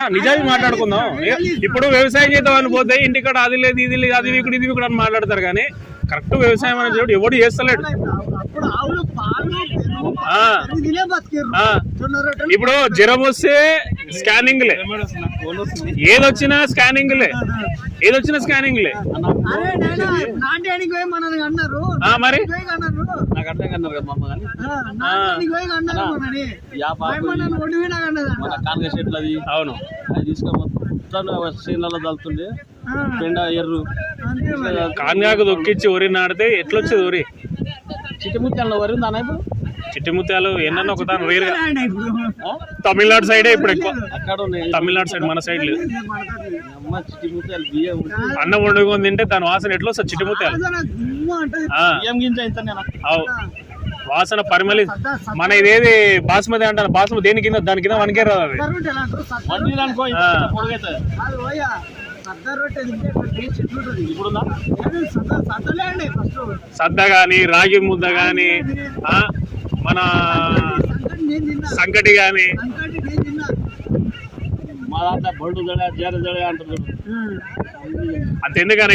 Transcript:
నిజాన్ని మాట్లాడుకుందాం. ఇప్పుడు వ్యవసాయం చేద్దామని పోతే ఇంటికాడ అది లేదు ఇది లేదు అది వీకుడు ఇది వీకుడు అని మాట్లాడతారు, కానీ కరెక్ట్ వ్యవసాయం అనేది ఎవడు చేస్తలేడు. ఇప్పుడు జ్వరం వస్తే స్కానింగ్లే, ఏదొచ్చినా స్కానింగ్లే, ఏదొచ్చినా స్కానింగ్లే. మరి అవును, తలుతుండే పెండ ఎర్రు కాన్గాకు దొక్కిచ్చి వరి నాడితే ఎట్లొచ్చేది వరి? చిట్టిముత్యాల వరి ఉందా ఇప్పుడు? చిట్టిముత్యాలు ఎన్నో ఒక దాని రేరుగా తమిళనాడు సైడే ఇప్పుడు ఎక్కువ. అక్కడ తమిళనాడు సైడ్, మన సైడ్ లేదు. చిట్టిముత్యాలు బియ్యం అన్నం వండుకొని తింటే దాని వాసన ఎట్లా వస్తుంది? చిట్టిముత్యాలు బియ్యం గింజ వాసన పరిమళి. మన ఇదేది బాస్మతి అంటారు, బాస్మతి దేని కింద దాని కింద వనికే రాదు అది. సద్ద గాని రాగి ముద్ద గాని మన సంకటి గాని మా దాంట్లో బొడ్డు జడ జడ జడ అంటున్నారు. అంతెందుకని